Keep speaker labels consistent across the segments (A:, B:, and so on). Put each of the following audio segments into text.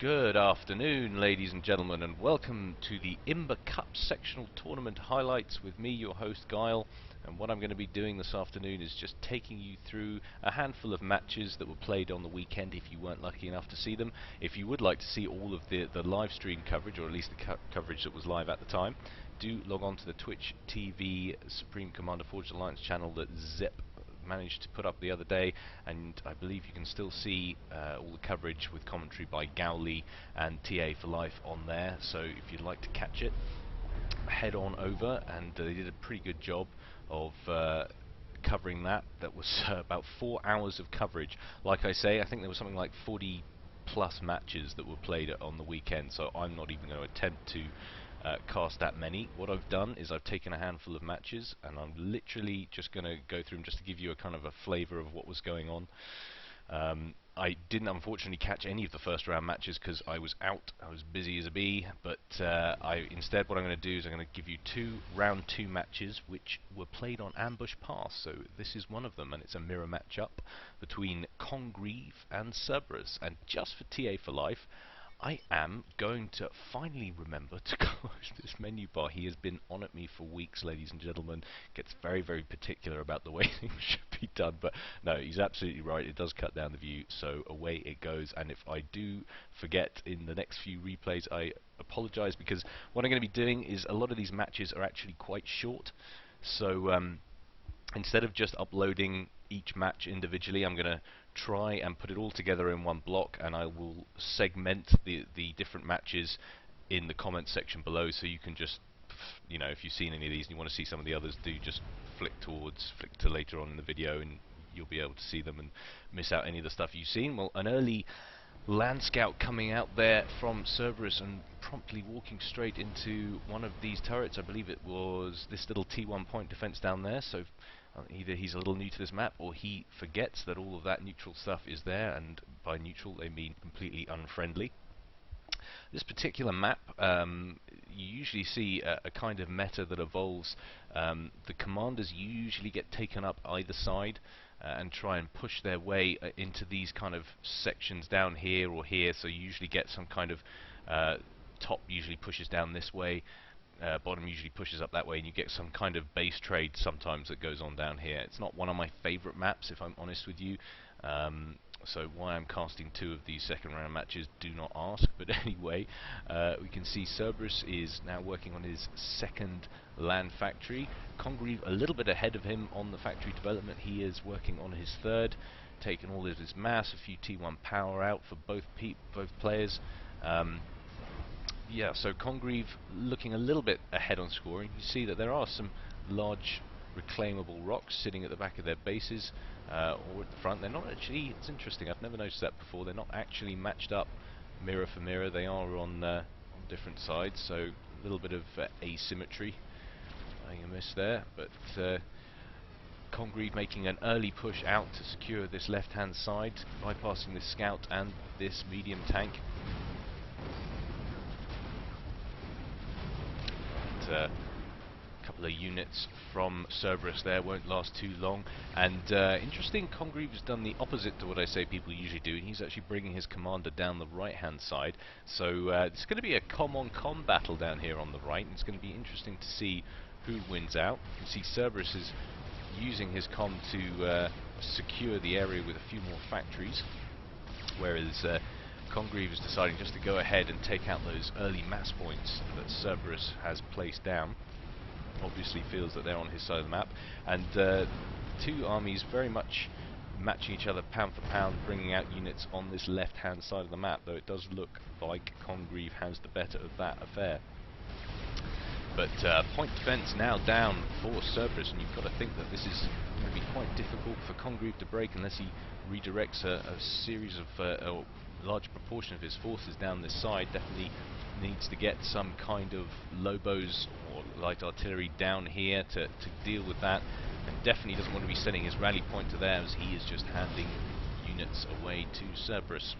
A: Good afternoon, ladies and gentlemen, and welcome to the IMBA Cup Sectional Tournament highlights with me, your host, Guile. And what I'm going to be doing this afternoon is just taking you through a handful of matches that were played on the weekend if you weren't lucky enough to see them. If you would like to see all of the live stream coverage, or at least the coverage that was live at the time, do log on to the Twitch TV Supreme Commander Forged Alliance channel that Zep managed to put up the other day, and I believe you can still see all the coverage with commentary by Gowley and TA for Life on there. So if you'd like to catch it, head on over, and they did a pretty good job of covering that. That was about 4 hours of coverage. Like I say, I think there was something like 40 plus matches that were played on the weekend, so I'm not even going to attempt to cast that many. What I've done is I've taken a handful of matches and I'm literally just going to go through them just to give you a kind of a flavour of what was going on. I didn't unfortunately catch any of the first round matches because I was out. I was busy as a bee, but instead what I'm going to do is I'm going to give you two round 2 matches which were played on Ambush Pass. So this is one of them, and it's a mirror match-up between Congreve and Cerberus. And just for TA for Life, I am going to finally remember to close this menu bar. He has been on at me for weeks, ladies and gentlemen. Gets very, very particular about the way things should be done. But no, he's absolutely right. It does cut down the view, so away it goes. And if I do forget in the next few replays, I apologise, because what I'm going to be doing is a lot of these matches are actually quite short. So instead of just uploading each match individually, I'm going to try and put it all together in one block, and I will segment the different matches in the comment section below, so you can just, you know, if you've seen any of these and you want to see some of the others, do just flick to later on in the video, and you'll be able to see them and miss out any of the stuff you've seen. Well, an early land scout coming out there from Cerberus and promptly walking straight into one of these turrets. I believe it was this little T1 point defense down there, so either he's a little new to this map, or he forgets that all of that neutral stuff is there, and by neutral they mean completely unfriendly. This particular map, you usually see a kind of meta that evolves. The commanders usually get taken up either side and try and push their way into these kind of sections down here or here, so you usually get some kind of top usually pushes down this way, bottom usually pushes up that way, and you get some kind of base trade sometimes that goes on down here. It's not one of my favourite maps, if I'm honest with you, so why I'm casting 2 of these second round matches, do not ask. But anyway, we can see Cerberus is now working on his second land factory. Congreve a little bit ahead of him on the factory development. He is working on his third, taking all of his mass, a few T1 power out for both players. Yeah, so Congreve looking a little bit ahead on scoring. You see that there are some large reclaimable rocks sitting at the back of their bases, or at the front. They're not actually, it's interesting, I've never noticed that before, they're not actually matched up mirror for mirror. They are on different sides, so a little bit of asymmetry. Playing a miss there, but Congreve making an early push out to secure this left hand side, bypassing this scout and this medium tank. A couple of units from Cerberus there won't last too long, and interesting, Congreve has done the opposite to what I say people usually do, and he's actually bringing his commander down the right hand side. So it's going to be a com-on-com battle down here on the right, and it's going to be interesting to see who wins out. You can see Cerberus is using his com to secure the area with a few more factories, whereas Congreve is deciding just to go ahead and take out those early mass points that Cerberus has placed down. Obviously feels that they're on his side of the map, and 2 armies very much matching each other pound for pound, bringing out units on this left hand side of the map, though it does look like Congreve has the better of that affair. But point defense now down for Cerberus, and you've got to think that this is going to be quite difficult for Congreve to break unless he redirects a series of a large proportion of his forces down this side. Definitely needs to get some kind of Lobos or light artillery down here to deal with that, and definitely doesn't want to be sending his rally point to there, as he is just handing units away to Cerberus.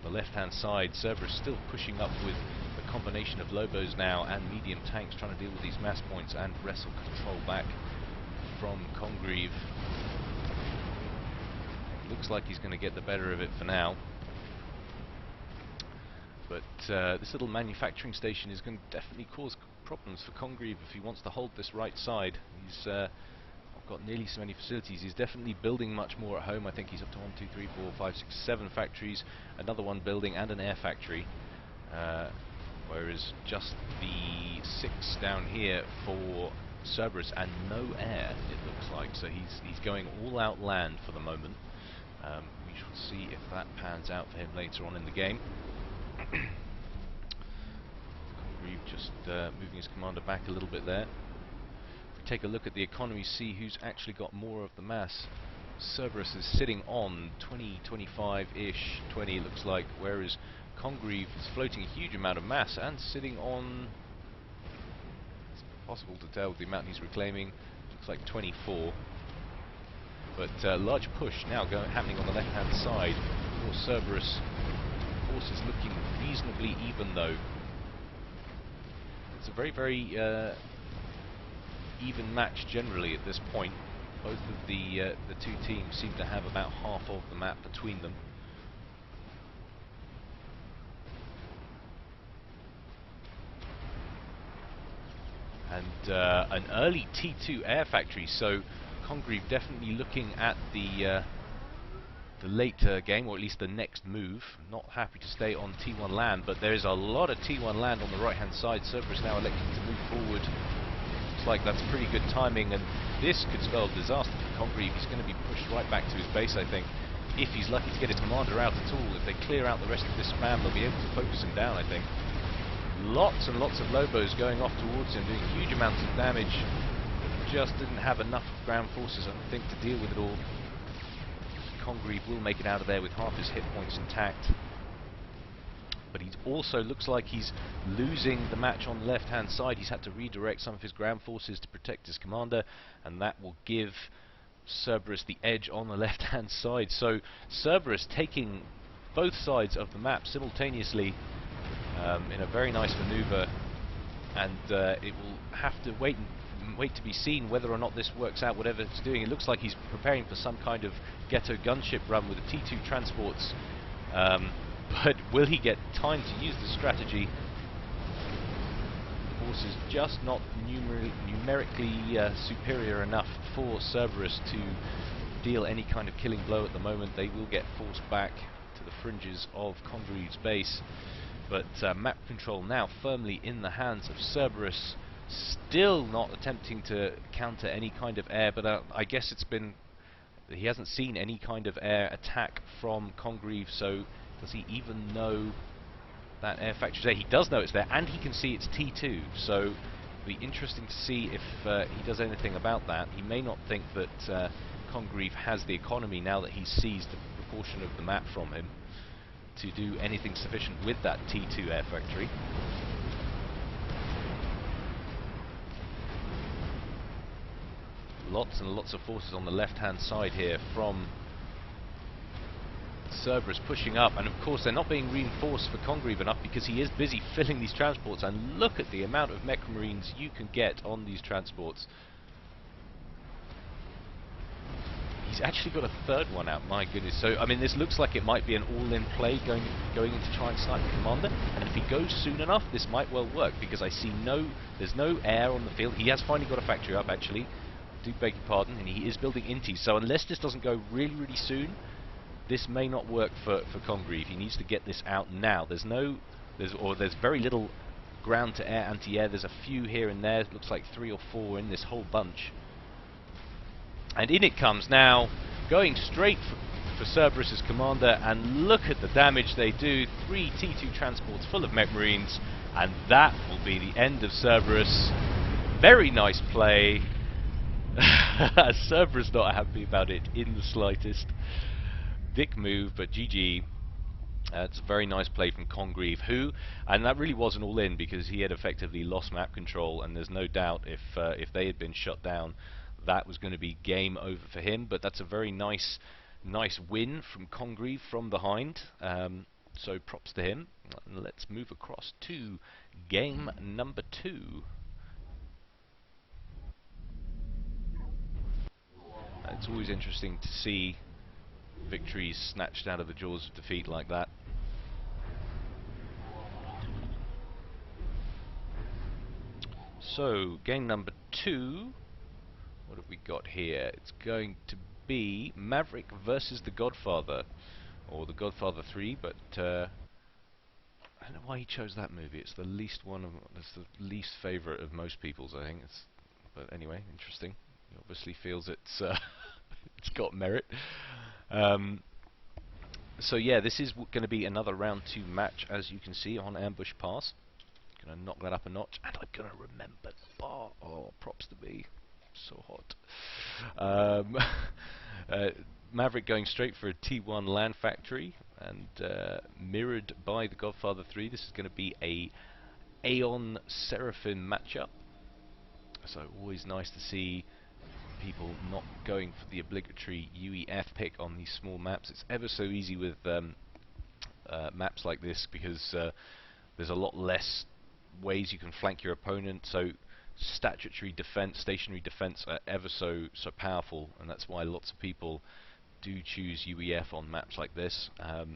A: On the left hand side, Cerberus still pushing up with a combination of Lobos now and medium tanks, trying to deal with these mass points and wrestle control back from Congreve. Looks like he's going to get the better of it for now. But this little manufacturing station is going to definitely cause problems for Congreve if he wants to hold this right side. He's got nearly so many facilities. He's definitely building much more at home. I think he's up to 1, 2, 3, 4, 5, 6, 7 factories, another one building, and an air factory. Whereas just the 6 down here for Cerberus, and no air, it looks like. So he's going all out land for the moment. We shall see if that pans out for him later on in the game. Congreve just moving his commander back a little bit there. If we take a look at the economy, see who's actually got more of the mass. Cerberus is sitting on 20, 25-ish, 20 it looks like, whereas Congreve is floating a huge amount of mass and sitting on, it's possible to tell with the amount he's reclaiming, looks like 24. But large push now happening on the left-hand side for Cerberus. Forces looking reasonably even though. It's a very, very even match generally at this point. Both of the two teams seem to have about half of the map between them. And an early T2 air factory, so Congreve definitely looking at the later game, or at least the next move. Not happy to stay on T1 land, but there is a lot of T1 land on the right hand side. Cerberus now electing to move forward. Looks like that's pretty good timing, and this could spell disaster for Congreve. He's going to be pushed right back to his base, I think, if he's lucky to get his commander out at all. If they clear out the rest of this spam, they'll be able to focus him down, I think. Lots and lots of Lobos going off towards him, doing huge amounts of damage. Just didn't have enough ground forces, I think, to deal with it all. Congreve will make it out of there with half his hit points intact. But he also looks like he's losing the match on the left-hand side. He's had to redirect some of his ground forces to protect his commander, and that will give Cerberus the edge on the left-hand side. So Cerberus taking both sides of the map simultaneously in a very nice maneuver, and it will have to wait to be seen whether or not this works out, whatever it's doing. It looks like he's preparing for some kind of ghetto gunship run with the T2 transports, but will he get time to use the strategy? The force is just not numerically superior enough for Cerberus to deal any kind of killing blow at the moment. They will get forced back to the fringes of Congreve's base, but map control now firmly in the hands of Cerberus. Still not attempting to counter any kind of air, but I guess he hasn't seen any kind of air attack from Congreve, so does he even know that air factory's there? He does know it's there, and he can see it's T2, so it'll be interesting to see if he does anything about that. He may not think that Congreve has the economy, now that he's seized a proportion of the map from him, to do anything sufficient with that T2 air factory. Lots and lots of forces on the left-hand side here from Cerberus pushing up, and of course they're not being reinforced for Congreve enough because he is busy filling these transports, and look at the amount of mech marines you can get on these transports. He's actually got a third one out, my goodness. So, I mean, this looks like it might be an all-in play going in to try and snipe the commander, and if he goes soon enough, this might well work, because I see there's no air on the field. He has finally got a factory up, actually. Do beg your pardon, and he is building inties, so unless this doesn't go really, really soon, this may not work for Congreve. He needs to get this out now. There's very little ground-to-air anti-air. There's a few here and there. It looks like 3 or 4 in this whole bunch. And in it comes now, going straight for Cerberus's commander, and look at the damage they do. 3 T2 transports full of mech marines, and that will be the end of Cerberus. Very nice play. Cerberus not happy about it in the slightest. Dick move, but GG. It's a very nice play from Congreve, and that really was an all-in, because he had effectively lost map control, and there's no doubt if they had been shut down, that was going to be game over for him. But that's a very nice win from Congreve from behind. So props to him. Let's move across to game number 2. It's always interesting to see victories snatched out of the jaws of defeat like that. So, game number 2. What have we got here? It's going to be Maverick versus the Godfather, or the Godfather 3, but I don't know why he chose that movie. It's the least it's the least favourite of most people's, I think. But anyway, interesting. He obviously feels it's it's got merit. So yeah, this is going to be another round 2 match, as you can see on Ambush Pass. Gonna knock that up a notch, and I'm gonna remember the bar. Oh, props to me. So hot. Maverick going straight for a T1 Land Factory, and mirrored by the Godfather 3. This is going to be a Aeon Seraphim matchup. So always nice to see people not going for the obligatory UEF pick on these small maps. It's ever so easy with maps like this, because there's a lot less ways you can flank your opponent, so statutory defense, stationary defense are ever so powerful, and that's why lots of people do choose UEF on maps like this. It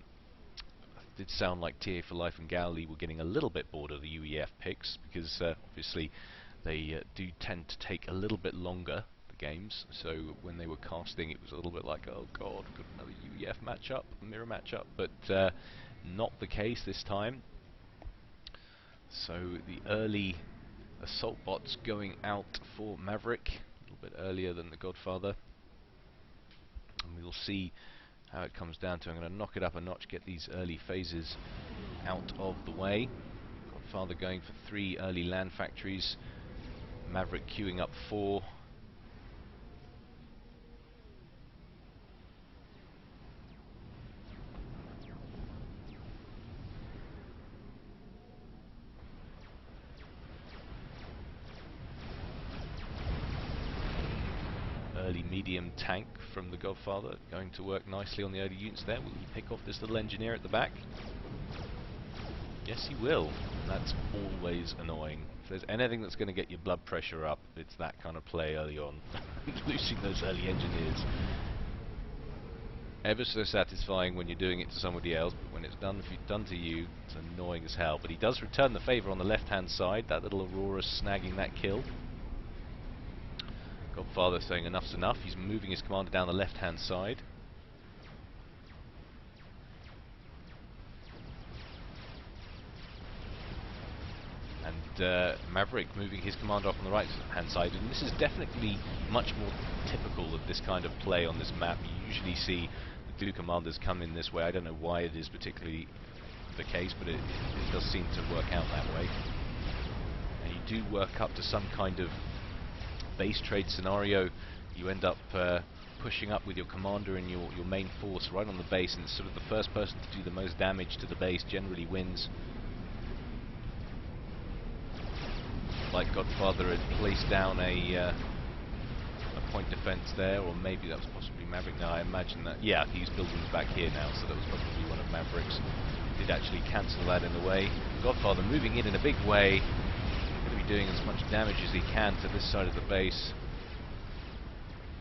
A: did sound like TA for Life and Galilee were getting a little bit bored of the UEF picks, because obviously they do tend to take a little bit longer, the games, so when they were casting it was a little bit like, oh god, got another UEF matchup, mirror matchup, but not the case this time. So the early assault bots going out for Maverick, a little bit earlier than the Godfather, and we will see how it comes down to. I'm going to knock it up a notch, get these early phases out of the way. Godfather going for 3 early land factories, Maverick queuing up 4. Early medium tank from the Godfather, going to work nicely on the early units there. Will he pick off this little engineer at the back? Yes, he will. And that's always annoying. If there's anything that's going to get your blood pressure up, it's that kind of play early on. Losing those early engineers. Ever so satisfying when you're doing it to somebody else, but when it's done to you, it's annoying as hell. But he does return the favour on the left-hand side. That little Aurora snagging that kill. Godfather saying enough's enough. He's moving his commander down the left-hand side. And Maverick moving his commander off on the right-hand side. And this is definitely much more typical of this kind of play on this map. You usually see the 2 commanders come in this way. I don't know why it is particularly the case, but it does seem to work out that way. And you do work up to some kind of base trade scenario. You end up pushing up with your commander and your main force right on the base, and it's sort of the first person to do the most damage to the base generally wins. Like Godfather had placed down a point defense there, or maybe that was possibly Maverick. No, I imagine that. Yeah, he's building back here now, so that was probably one of Maverick's. Did actually cancel that in a way. Godfather moving in a big way. Doing as much damage as he can to this side of the base.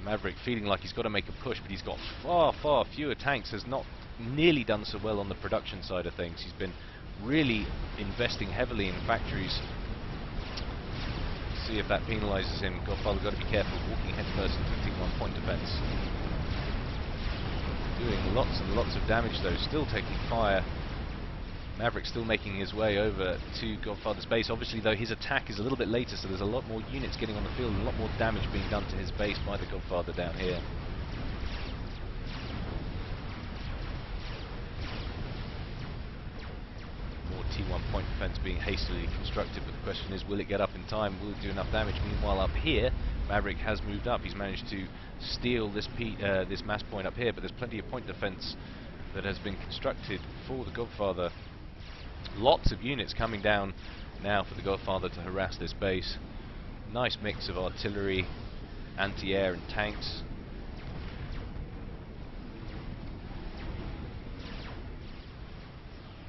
A: Maverick feeling like he's got to make a push, but he's got far fewer tanks. Has not nearly done so well on the production side of things. He's been really investing heavily in factories. See if that penalises him. Godfather's got to be careful, walking headfirst into T1 point defense. Doing lots and lots of damage though, still taking fire. Maverick still making his way over to Godfather's base. Obviously, though, his attack is a little bit later, so there's a lot more units getting on the field and a lot more damage being done to his base by the Godfather down here. More T1 point defense being hastily constructed, but the question is, will it get up in time? Will it do enough damage? Meanwhile, up here, Maverick has moved up. He's managed to steal this mass point up here, but there's plenty of point defense that has been constructed for the Godfather. Lots of units coming down now for the Godfather to harass this base. Nice mix of artillery, anti-air and tanks.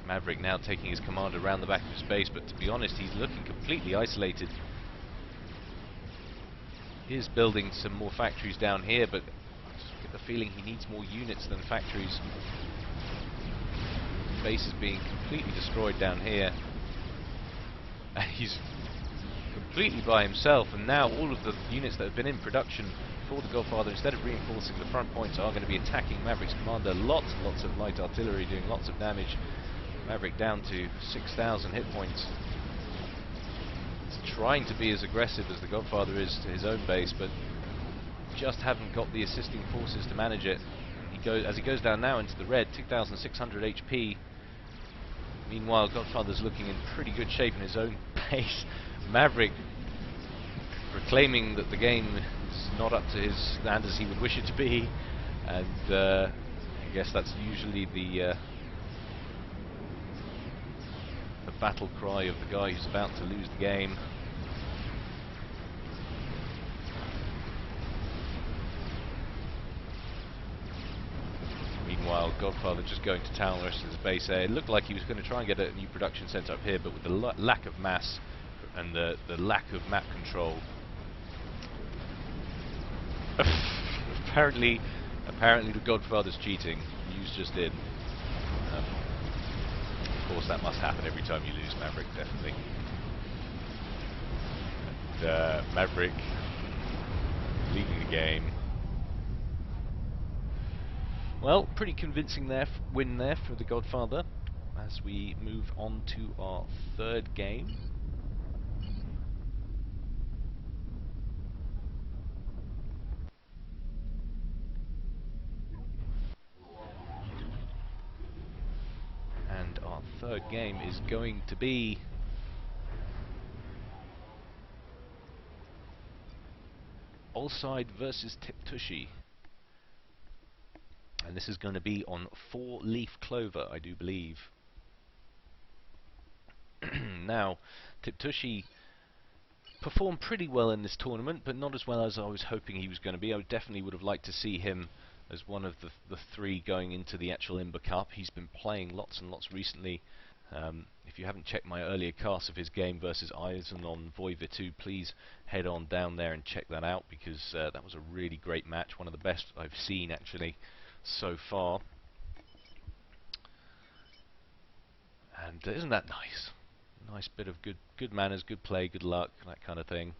A: Maverick now taking his commander around the back of his base, but to be honest, he's looking completely isolated. He is building some more factories down here, but I just get the feeling he needs more units than factories. Base is being completely destroyed down here. He's completely by himself, and now all of the units that have been in production for the Godfather, instead of reinforcing the front points, are going to be attacking Maverick's commander. Lots and lots of light artillery doing lots of damage. Maverick down to 6,000 hit points. He's trying to be as aggressive as the Godfather is to his own base, but just haven't got the assisting forces to manage it. As he goes down now into the red, 2,600 HP. Meanwhile, Godfather's looking in pretty good shape in his own base. Maverick proclaiming that the game is not up to his standards as he would wish it to be, and I guess that's usually the battle cry of the guy who's about to lose the game. Meanwhile, Godfather just going to town the rest of his base there. It looked like he was going to try and get a new production centre up here, but with the lack of mass and the lack of map control, apparently the Godfather's cheating. Hughes just did. Of course, that must happen every time you lose, Maverick, definitely. And Maverick leaving the game. Well, pretty convincing win there for the Godfather as we move on to our third game. And our third game is going to be Allside versus Tiptoeshe. And this is going to be on 4-leaf clover, I do believe. Now, Tiptoeshe performed pretty well in this tournament, but not as well as I was hoping he was going to be. I definitely would have liked to see him as one of the three going into the actual IMBA Cup. He's been playing lots and lots recently. If you haven't checked my earlier cast of his game versus Eisen on Voivod 2, please head on down there and check that out, because that was a really great match, one of the best I've seen actually so far. And isn't that nice? Nice bit of good manners, good play, good luck, that kind of thing,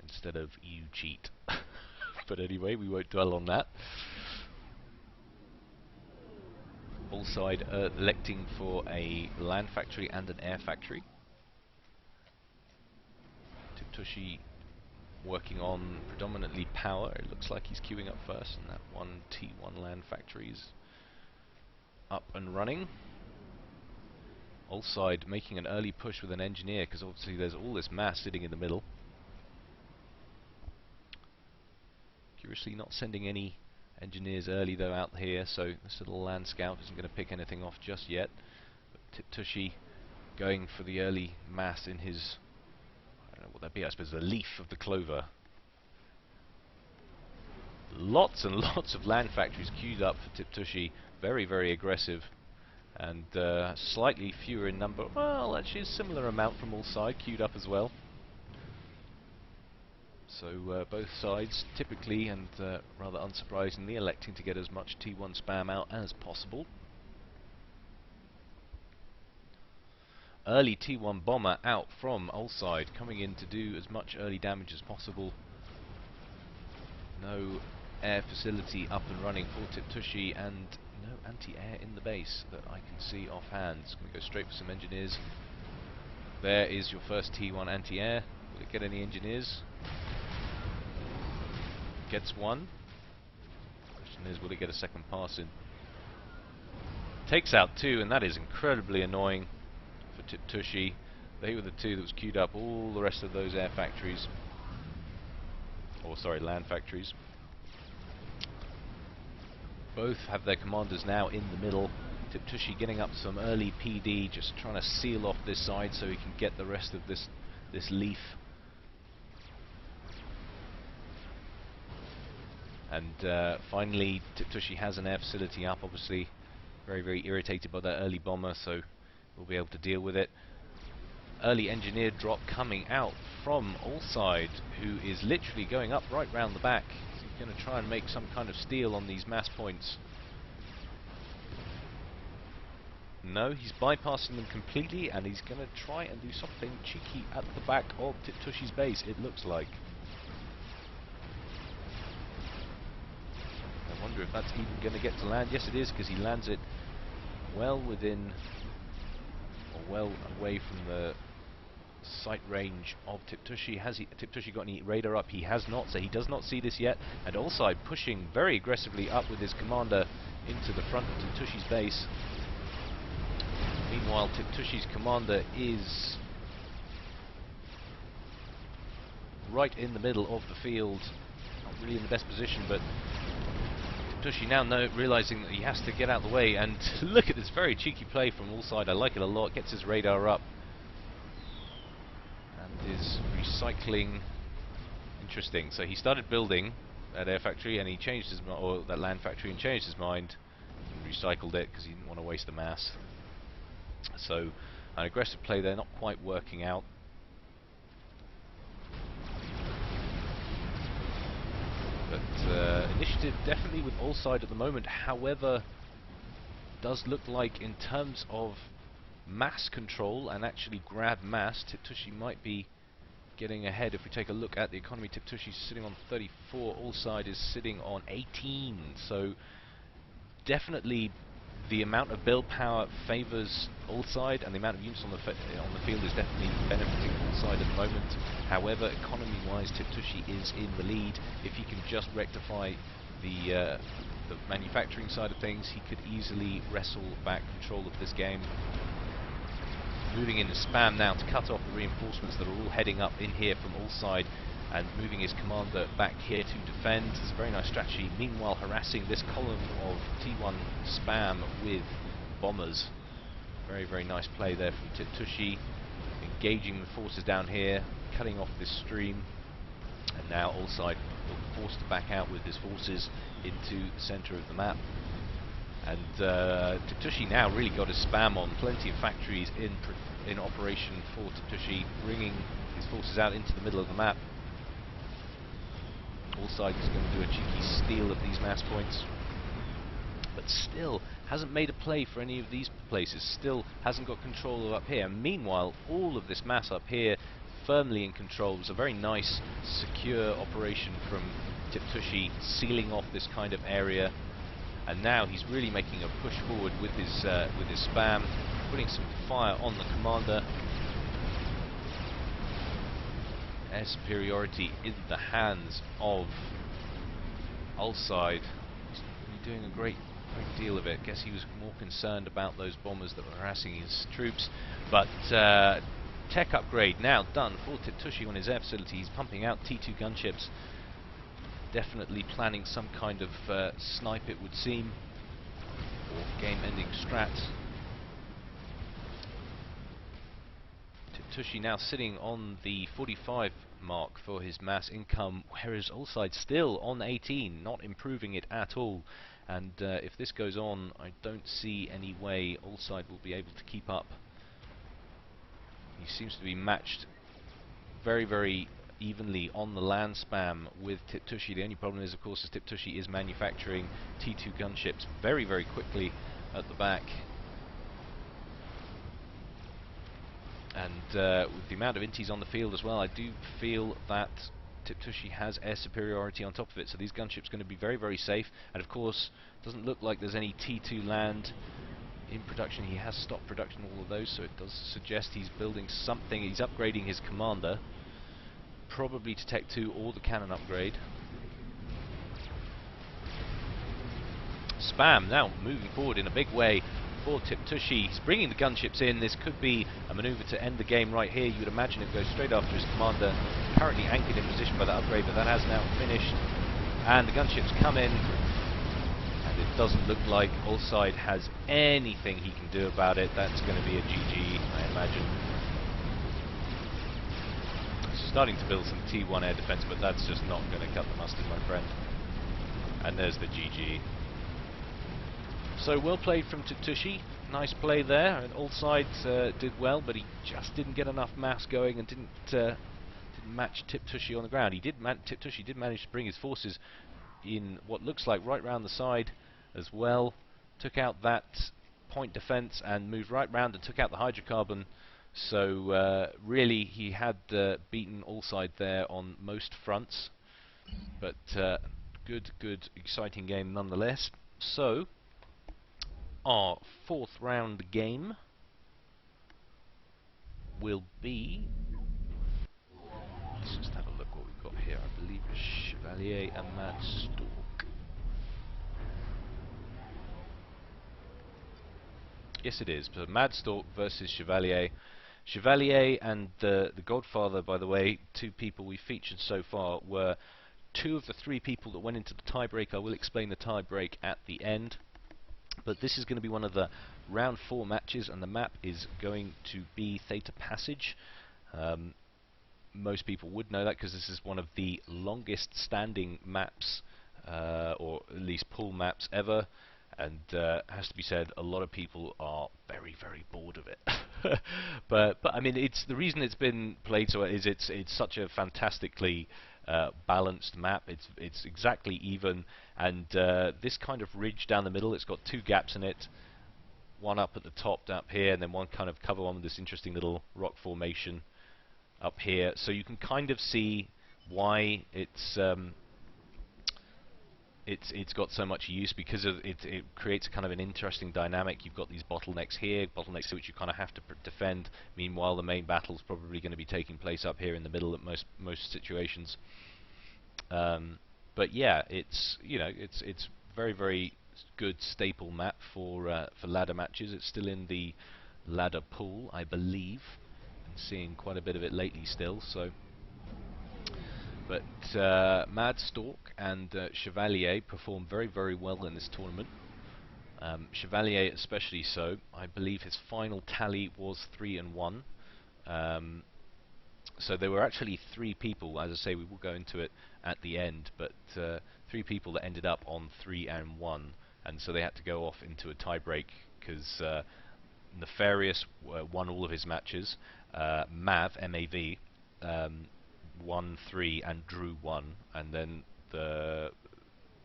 A: instead of you cheat. But anyway, we won't dwell on that. Allside electing for a land factory and an air factory. Tiptoeshe working on predominantly power. It looks like he's queuing up first, and that one T1 land factory is up and running. Allside making an early push with an engineer, because obviously there's all this mass sitting in the middle. Curiously not sending any engineers early though out here, so this little land scout isn't going to pick anything off just yet. But Tiptoeshe going for the early mass in his, I don't know what that'd be, I suppose the leaf of the clover. Lots and lots of land factories queued up for Tiptoeshe, very, very aggressive, and slightly fewer in number. Well, actually a similar amount from Allside queued up as well. So both sides typically, and rather unsurprisingly, electing to get as much T1 spam out as possible. Early T1 bomber out from Allside, coming in to do as much early damage as possible. No air facility up and running for Tiptoeshe, and no anti-air in the base that I can see offhand. It's going to go straight for some engineers. There is your first T1 anti-air. Will it get any engineers? Gets one. Question is, will it get a second pass in? Takes out two, and that is incredibly annoying for Tiptoeshe. They were the two that was queued up. All the rest of those air factories, or sorry, land factories, both have their commanders now in the middle. Tiptoeshe getting up some early PD, just trying to seal off this side so he can get the rest of this leaf. And finally, Tiptoeshe has an air facility up, obviously very, very irritated by that early bomber, so we'll be able to deal with it. Early engineer drop coming out from Allside, who is literally going up right round the back. He's going to try and make some kind of steal on these mass points. No, he's bypassing them completely, and he's going to try and do something cheeky at the back of Tiptoeshe's base, it looks like. I wonder if that's even going to get to land. Yes, it is, because he lands it well within, or well away from the sight range of Tiptoeshe. Has Tiptoeshe got any radar up? He has not, so he does not see this yet. And Allside pushing very aggressively up with his commander into the front of Tiptoeshe's base. Meanwhile, Tiptoeshe's commander is right in the middle of the field. Not really in the best position, but Tiptoeshe now realizing that he has to get out of the way. And look at this very cheeky play from Allside. I like it a lot. Gets his radar up and is recycling. Interesting. So he started building that air factory, and he changed his or that land factory, and changed his mind and recycled it because he didn't want to waste the mass. So an aggressive play there, not quite working out. But initiative definitely with Allside at the moment. However, does look like in terms of mass control and actually grab mass, Tiptoeshe might be getting ahead. If we take a look at the economy, Tiptoeshe is sitting on 34, Allside is sitting on 18. So definitely the amount of build power favours Allside, and the amount of units on the field is definitely benefiting Allside at the moment. However, economy-wise, Tiptoeshe is in the lead. If he can just rectify the manufacturing side of things, he could easily wrestle back control of this game. Moving into spam now to cut off the reinforcements that are all heading up in here from Allside, and moving his commander back here to defend. It's a very nice strategy. Meanwhile, harassing this column of T1 spam with bombers. Very, very nice play there from Tiptoeshe. Engaging the forces down here, cutting off this stream. And now Allside forced to back out with his forces into the centre of the map. And Tiptoeshe now really got his spam on. Plenty of factories in operation for Tiptoeshe, bringing his forces out into the middle of the map. Allside is going to do a cheeky steal of these mass points, but still hasn't made a play for any of these places. Still hasn't got control of up here. Meanwhile, all of this mass up here firmly in control. It was a very nice, secure operation from Tiptoeshe, sealing off this kind of area. And now he's really making a push forward with his spam, putting some fire on the commander. Air superiority in the hands of Allside. He's really doing a great deal of it. Guess he was more concerned about those bombers that were harassing his troops. But tech upgrade now done for Tiptoeshe on his air facility. He's pumping out T2 gunships. Definitely planning some kind of snipe, it would seem, or game-ending strat. Tiptoeshe now sitting on the 45 mark for his mass income, whereas Allside still on 18, not improving it at all. And if this goes on, I don't see any way Allside will be able to keep up. He seems to be matched very, very evenly on the land spam with Tiptoeshe. The only problem is, of course, is Tiptoeshe is manufacturing T2 gunships very, very quickly at the back. And with the amount of inties on the field as well, I do feel that Tiptoeshe has air superiority on top of it, so these gunships are going to be very, very safe. And of course, doesn't look like there's any T2 land in production. He has stopped production of all of those, so it does suggest he's building something. He's upgrading his commander, probably to Tech 2 or the cannon upgrade. Spam now moving forward in a big way for Tiptoeshe. He's bringing the gunships in. This could be a maneuver to end the game right here. You would imagine it goes straight after his commander, currently anchored in position by that upgrade, but that has now finished. And the gunships come in, and it doesn't look like Allside has anything he can do about it. That's going to be a GG, I imagine. Starting to build some T1 air defense, but that's just not going to cut the mustard, my friend. And there's the GG. So well played from Tiptoeshe. Nice play there. And Allside did well, but he just didn't get enough mass going and didn't match Tiptoeshe on the ground. Tiptoeshe did manage to bring his forces in what looks like right round the side as well. Took out that point defense and moved right round and took out the hydrocarbon. So really, he had beaten Allside there on most fronts. But good, exciting game nonetheless. So our fourth round game will be. Let's just have a look what we've got here. I believe it's Chevalier and Mad Stork. Yes, it is. So Mad Stork versus Chevalier. Chevalier and the Godfather, by the way, two people we featured so far, were two of the three people that went into the tiebreak. I will explain the tiebreak at the end. But this is going to be one of the round 4 matches, and the map is going to be Theta Passage. Most people would know that because this is one of the longest standing maps, or at least pool maps ever. And has to be said, a lot of people are very bored of it. but I mean, it's the reason it's been played so is it's such a fantastically balanced map. It's exactly even, and this kind of ridge down the middle, it's got 2 gaps in it, one up at the top up here, and then one kind of cover one with this interesting little rock formation up here. So you can kind of see why it's got so much use, because of it creates a kind of an interesting dynamic. You've got these bottlenecks here, bottlenecks which you kind of have to defend. Meanwhile, the main battle's probably going to be taking place up here in the middle at most situations. But yeah, it's very good staple map for ladder matches. It's still in the ladder pool, I believe, and seeing quite a bit of it lately still. So. But Mad Stork and Chevalier performed very well in this tournament. Chevalier especially so. I believe his final tally was 3-1. So there were actually 3 people, as I say, we will go into it at the end, but 3 people that ended up on 3-1, and so they had to go off into a tiebreak because Nefarious won all of his matches. M-A-V, won 3 and drew 1, and then the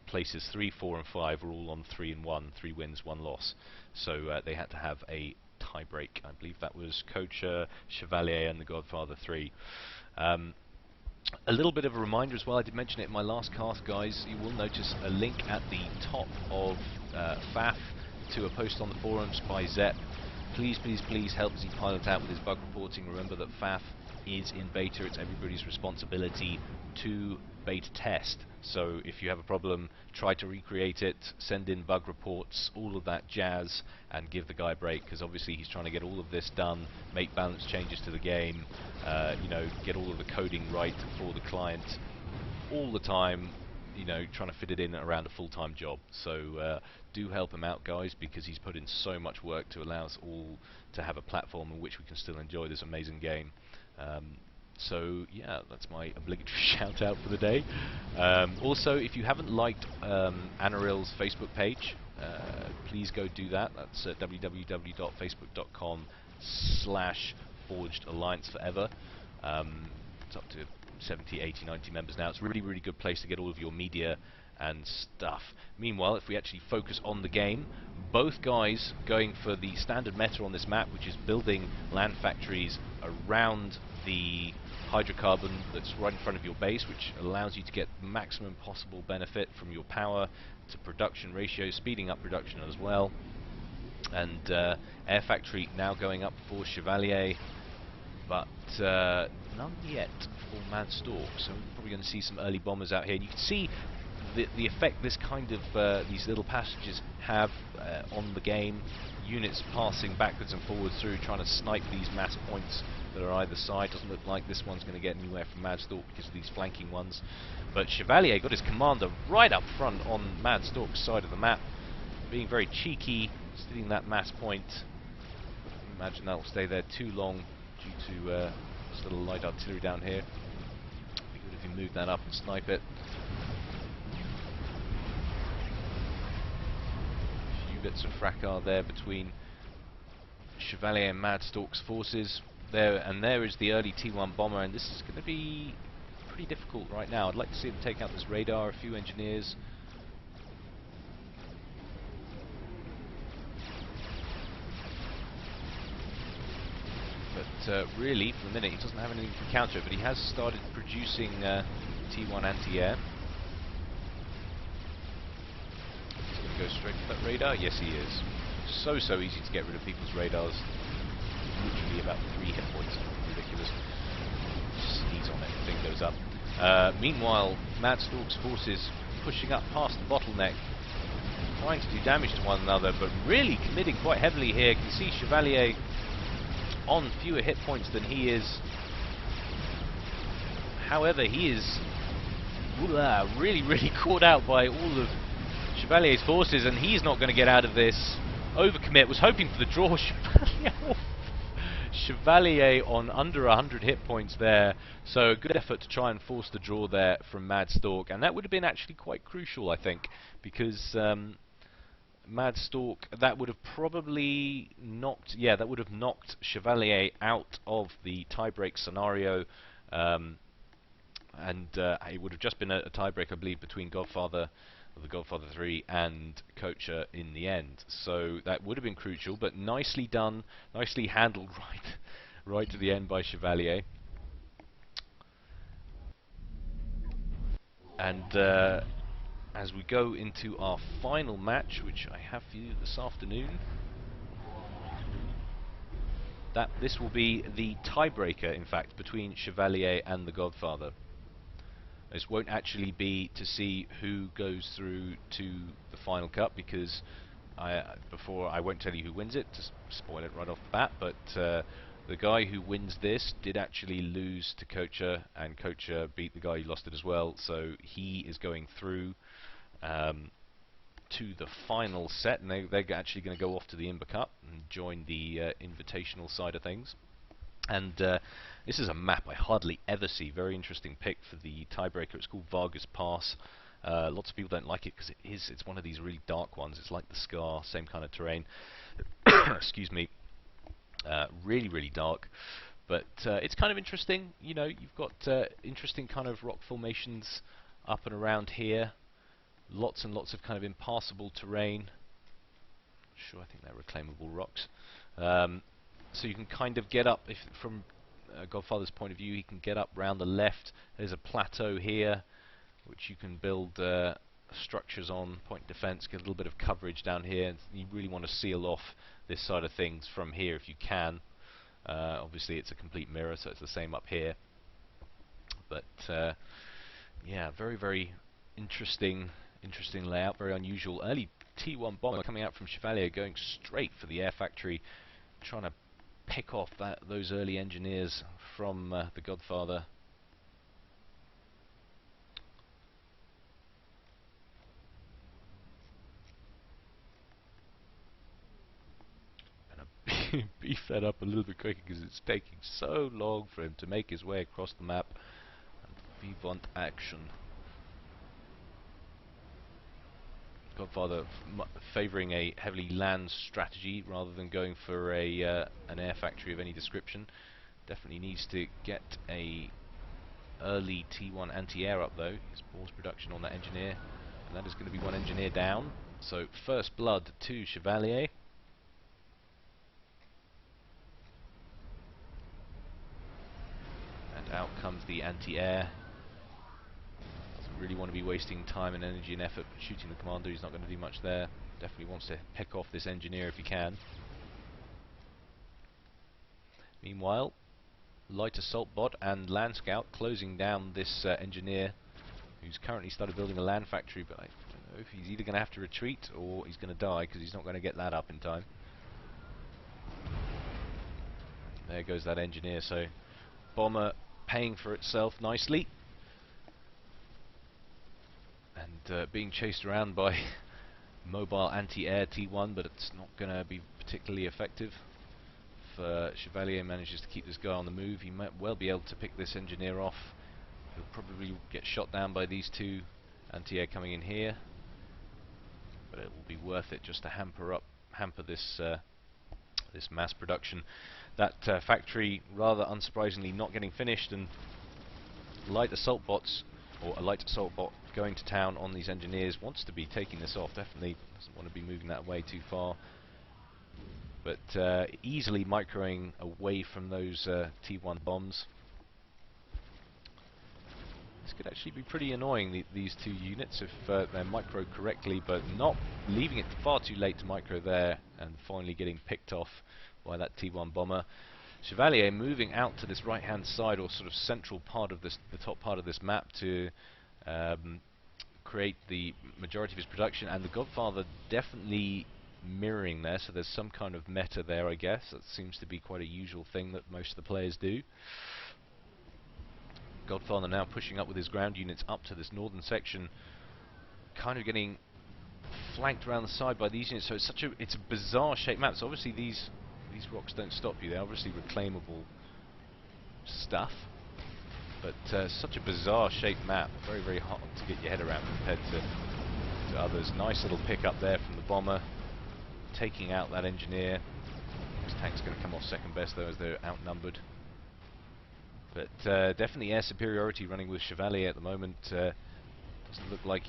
A: places 3, 4 and 5 were all on 3-1, 3 wins, 1 loss. So they had to have a tiebreak. I believe that was Coach Chevalier and the Godfather 3. A little bit of a reminder as well, I did mention it in my last cast, guys. You will notice a link at the top of FAF to a post on the forums by Zep. Please help Z Pilot out with his bug reporting. Remember that FAF is in beta. It's everybody's responsibility to beta test. So if you have a problem, try to recreate it, send in bug reports, all of that jazz, and give the guy a break, because obviously he's trying to get all of this done, make balance changes to the game, get all of the coding right for the client all the time, trying to fit it in around a full-time job. So do help him out, guys, because he's put in so much work to allow us all to have a platform in which we can still enjoy this amazing game. So yeah, that's my obligatory shout out for the day. Also, if you haven't liked Anaril's Facebook page, please go do that. That's www.facebook.com/forgedallianceforever. It's up to 70, 80, 90 members now. It's a really good place to get all of your media and stuff. Meanwhile, if we actually focus on the game, both guys going for the standard meta on this map, which is building land factories around the hydrocarbon that's right in front of your base, which allows you to get maximum possible benefit from your power to production ratio, speeding up production as well. And air factory now going up for Chevalier, but none yet for Mad Stork. So we're probably going to see some early bombers out here. And you can see the effect this kind of these little passages have on the game. Units passing backwards and forwards through, trying to snipe these mass points that are either side. Doesn't look like this one's going to get anywhere from Mad Stork because of these flanking ones. But Chevalier got his commander right up front on Mad Stork's side of the map, being very cheeky, stealing that mass point. Imagine that will stay there too long due to this little light artillery down here. Be good if you move that up and snipe it. Bits of fracas there between Chevalier and Mad Stork's forces. There is the early T1 bomber, and this is going to be pretty difficult right now. I'd like to see them take out this radar, a few engineers. really, for the minute, he doesn't have anything to counter it, but he has started producing T1 anti-air. He's going to go straight for that radar. Yes, he is. So easy to get rid of people's radars. Literally about 3 hit points. Ridiculous. Sneeze on it, thing goes up. Meanwhile, Mad Stork's forces pushing up past the bottleneck, trying to do damage to one another, but really committing quite heavily here. You can see Chevalier on fewer hit points than he is. However, he is really caught out by all of Chevalier's forces, and he's not going to get out of this. Overcommit, was hoping for the draw. Chevalier on under 100 hit points there, so a good effort to try and force the draw there from Mad Stork, and that would have been actually quite crucial, I think, because Mad Stork, that would have probably knocked, that would have knocked Chevalier out of the tiebreak scenario, and it would have just been a tiebreak, I believe, between Godfather, the Godfather 3 and Coacher in the end. So that would have been crucial, but nicely done, nicely handled right to the end by Chevalier. And as we go into our final match, which I have for you this afternoon, this will be the tiebreaker, in fact, between Chevalier and the Godfather. This won't actually be to see who goes through to the final cup, because I won't tell you who wins it, to spoil it right off the bat, but the guy who wins this did actually lose to Coacher, and Coacher beat the guy who lost it as well, so he is going through to the final set, and they're actually going to go off to the IMBA Cup and join the invitational side of things. And this is a map I hardly ever see. Very interesting pick for the tiebreaker. It's called Vargas Pass. Lots of people don't like it because it's one of these really dark ones. It's like the Scar, same kind of terrain. Excuse me. Really dark. But it's kind of interesting. You know, you've got interesting kind of rock formations up and around here. Lots and lots of kind of impassable terrain. Sure, I think they're reclaimable rocks. So you can kind of get up, if from Godfather's point of view, he can get up round the left. There's a plateau here, which you can build structures on, point defense, get a little bit of coverage down here. And you really want to seal off this side of things from here if you can. Obviously it's a complete mirror, so it's the same up here. But yeah, very interesting layout, very unusual. Early T1 bomber coming out from Chevalier, going straight for the air factory, trying to pick off those early engineers from the Godfather. And beef that up a little bit quicker because it's taking so long for him to make his way across the map. And we want action. Godfather favouring a heavily land strategy rather than going for an air factory of any description. Definitely needs to get a early T1 anti-air up though. He's paused production on that engineer, and that is going to be one engineer down. So first blood to Chevalier. And out comes the anti-air. Really want to be wasting time and energy and effort shooting the commander. He's not going to do much there. Definitely wants to pick off this engineer if he can. Meanwhile, light assault bot and land scout closing down this engineer, who's currently started building a land factory, but I don't know if he's either going to have to retreat or he's going to die, because he's not going to get that up in time. There goes that engineer, so bomber paying for itself nicely. And being chased around by mobile anti-air T1, but it's not going to be particularly effective. If Chevalier manages to keep this guy on the move, he might well be able to pick this engineer off. He'll probably get shot down by these two anti-air coming in here, but it will be worth it just to hamper this this mass production. That factory, rather unsurprisingly, not getting finished, and light assault bots, or a light assault bot going to town on these engineers, wants to be taking this off, definitely doesn't want to be moving that away too far. but easily microing away from those T1 bombs. This could actually be pretty annoying, these two units, if they're micro correctly, but not leaving it far too late to micro there, and finally getting picked off by that T1 bomber. Chevalier moving out to this right-hand side, or sort of central part of this, the top part of this map, to create the majority of his production, and the Godfather definitely mirroring there, so there's some kind of meta there, I guess. That seems to be quite a usual thing that most of the players do. Godfather now pushing up with his ground units up to this northern section, kind of getting flanked around the side by these units, so it's a bizarre shaped map. So obviously these rocks don't stop you, they're obviously reclaimable stuff, but such a bizarre shaped map, very, very hard to get your head around compared to others. Nice little pick up there from the bomber, taking out that engineer. This tank's going to come off second best though, as they're outnumbered. But definitely air superiority running with Chevalier at the moment. Doesn't look like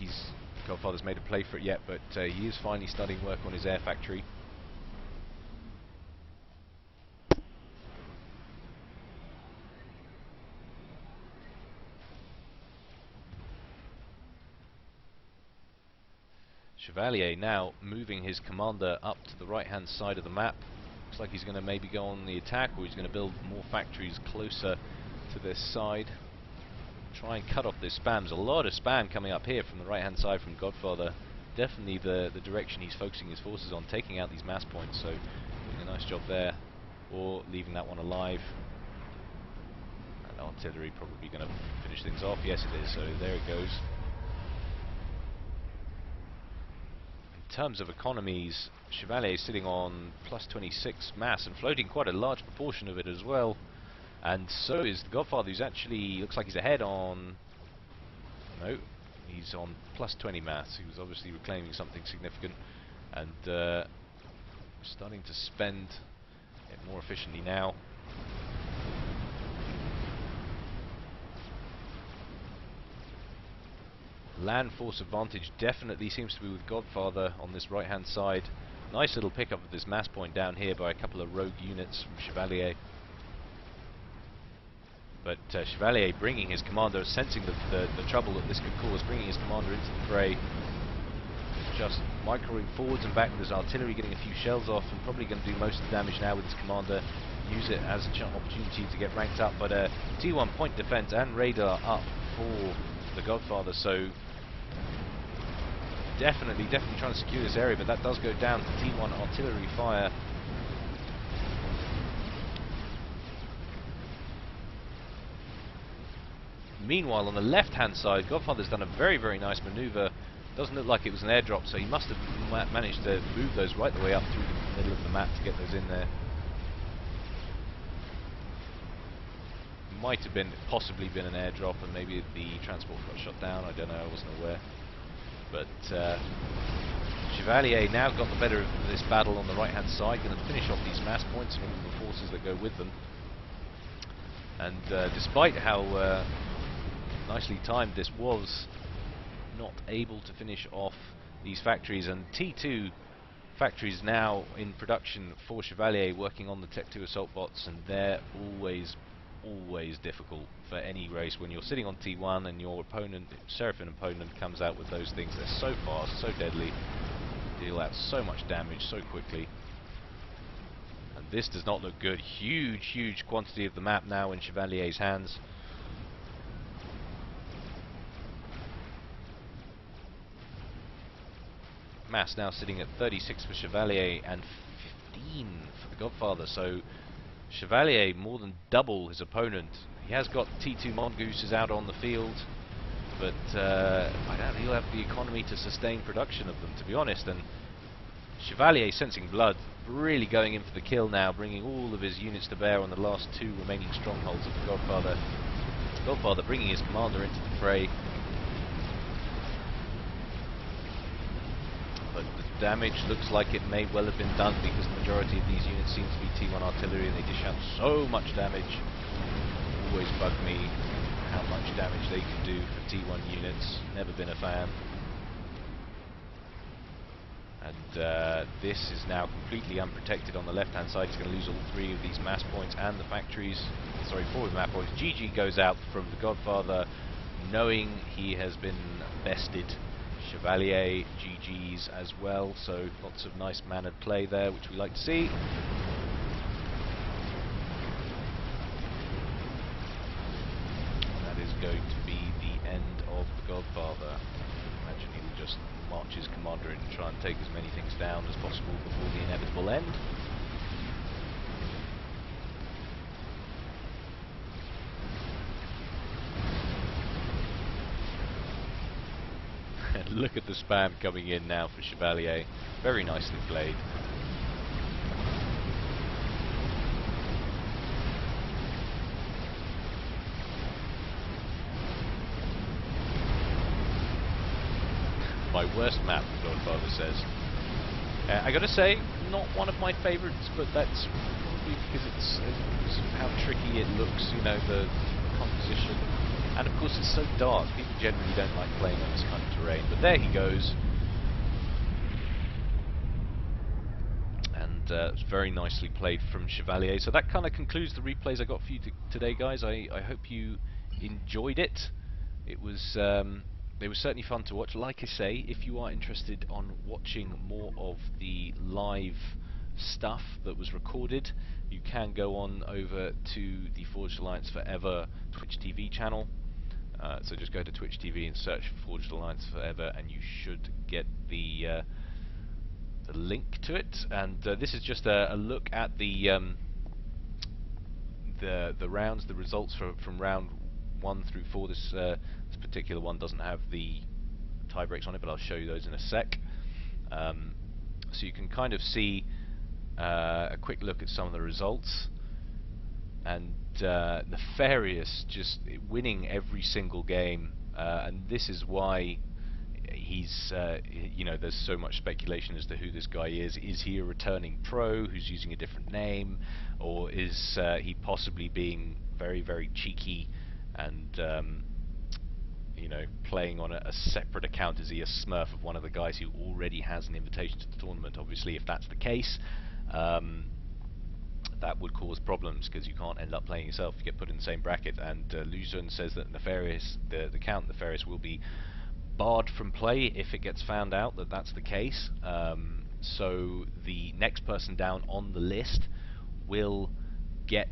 A: Godfather's made a play for it yet, but he is finally starting work on his air factory. Chevalier now moving his commander up to the right hand side of the map. Looks like he's going to maybe go on the attack, or he's going to build more factories closer to this side. Try and cut off this spam. There's a lot of spam coming up here from the right hand side from Godfather. Definitely the direction he's focusing his forces on, taking out these mass points, so doing a nice job there, or leaving that one alive. And artillery probably going to finish things off. Yes it is, so there it goes. In terms of economies, Chevalier is sitting on plus 26 mass and floating quite a large proportion of it as well. And so is the Godfather, who's actually, looks like he's ahead on, no, he's on plus 20 mass. He was obviously reclaiming something significant, and starting to spend it more efficiently now. Land force advantage definitely seems to be with Godfather on this right hand side. Nice little pickup of this mass point down here by a couple of rogue units from Chevalier. But Chevalier bringing his commander, sensing the trouble that this could cause, bringing his commander into the fray. Just microing forwards and back with his artillery, getting a few shells off, and probably going to do most of the damage now with his commander. Use it as an opportunity to get ranked up. But T1 point defense and radar up for the Godfather, so definitely trying to secure this area, but that does go down to T1 artillery fire. Meanwhile, on the left-hand side, Godfather's done a very, very nice maneuver. Doesn't look like it was an airdrop, so he must have managed to move those right the way up through the middle of the map to get those in there. Might have possibly been an airdrop, and maybe the transport got shot down. I don't know, I wasn't aware. But Chevalier now got the better of this battle on the right-hand side, going to finish off these mass points and all the forces that go with them. And despite how nicely timed this was, not able to finish off these factories, and T2 factories now in production for Chevalier, working on the Tech 2 assault bots, and they're always difficult for any race. When you're sitting on T1 and your opponent, Seraphim opponent, comes out with those things, they're so fast, so deadly, deal out so much damage so quickly. And this does not look good. Huge quantity of the map now in Chevalier's hands. Mass now sitting at 36 for Chevalier and 15 for the Godfather, so Chevalier more than double his opponent. He has got T2 Mongooses out on the field, but I doubt he'll have the economy to sustain production of them, to be honest. And Chevalier, sensing blood, really going in for the kill now, bringing all of his units to bear on the last two remaining strongholds of the Godfather. Godfather bringing his commander into the fray. But the damage looks like it may well have been done, because the majority of these units seem to be T1 artillery, and they dish out so much damage. Always bug me how much damage they can do for T1 units. Never been a fan. And this is now completely unprotected on the left-hand side. He's going to lose all 3 of these mass points and the factories. Sorry, 4 of the mass points. GG goes out from the Godfather, knowing he has been bested. Chevalier, GG's as well. So lots of nice mannered play there, which we like to see. That is going to be the end of the Godfather. Imagine he'll just march his commander in and try and take as many things down as possible before the inevitable end. And look at the spam coming in now for Chevalier. Very nicely played. My worst map, the Godfather says. I gotta say, not one of my favourites, but that's probably because it's how tricky it looks, you know, the composition. And of course it's so dark, people generally don't like playing on this kind of terrain, but there he goes. And it's very nicely played from Chevalier. So that kind of concludes the replays I got for you today, guys. I hope you enjoyed it. It was... they were certainly fun to watch. Like I say, if you are interested on watching more of the live stuff that was recorded, you can go on over to the Forged Alliance Forever Twitch TV channel. So just go to Twitch TV and search for Forged Alliance Forever, and you should get the link to it. And this is just a look at the rounds, the results from round 1 through 4. This particular one doesn't have the tie breaks on it, but I'll show you those in a sec. So you can kind of see a quick look at some of the results, and Nefarious just winning every single game, and this is why he's you know, there's so much speculation as to who this guy is. Is he a returning pro who's using a different name, or is he possibly being very cheeky and you know, playing on a separate account? Is he a smurf of one of the guys who already has an invitation to the tournament? Obviously, if that's the case, that would cause problems, because you can't end up playing yourself. You get put in the same bracket. And Luzon says that Nefarious, the count Nefarious, will be barred from play if it gets found out that that's the case. So the next person down on the list will get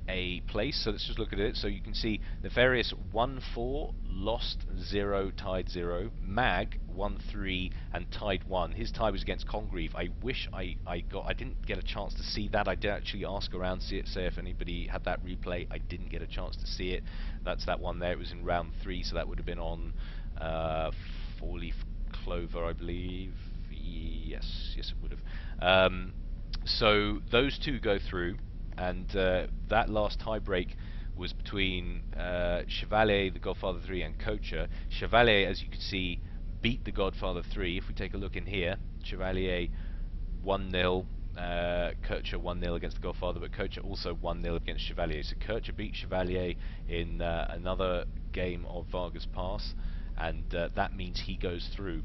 A: a place. So let's just look at it. So you can see Nefarious won 4, lost 0, tied 0. Mag won 3 and tied 1. His tie was against Congreve. I wish I didn't get a chance to see that. I did actually ask around, see if anybody had that replay. I didn't get a chance to see it. That's that one there. It was in round 3, so that would have been on 4-leaf clover, I believe. Yes, it would have. So those two go through. And that last tiebreak was between Chevalier, the Godfather 3, and Kocha. Chevalier, as you can see, beat the Godfather 3. If we take a look in here, Chevalier 1-0, Kocha 1-0 against the Godfather, but Kocha also 1-0 against Chevalier. So Kocha beat Chevalier in another game of Vargas Pass, and that means he goes through.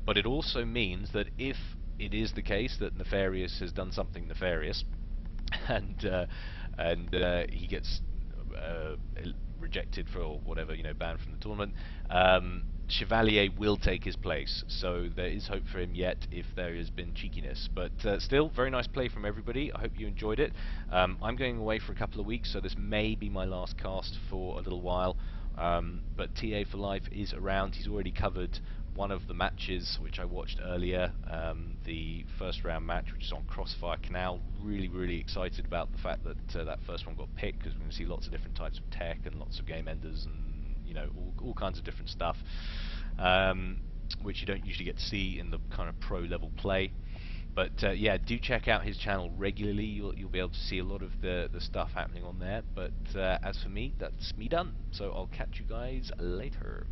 A: But it also means that if it is the case that Nefarious has done something nefarious, and he gets rejected for whatever, you know, banned from the tournament, Chevalier will take his place. So there is hope for him yet if there has been cheekiness. But still, very nice play from everybody. I hope you enjoyed it. I'm going away for a couple of weeks, so this may be my last cast for a little while. But TA for Life is around. He's already covered one of the matches which I watched earlier, the first round match, which is on Crossfire Canal. Really excited about the fact that that first one got picked, because we're going to see lots of different types of tech and lots of game enders and, you know, all kinds of different stuff, which you don't usually get to see in the kind of pro level play. But yeah, do check out his channel regularly. You'll be able to see a lot of the stuff happening on there. But as for me, that's me done. So I'll catch you guys later.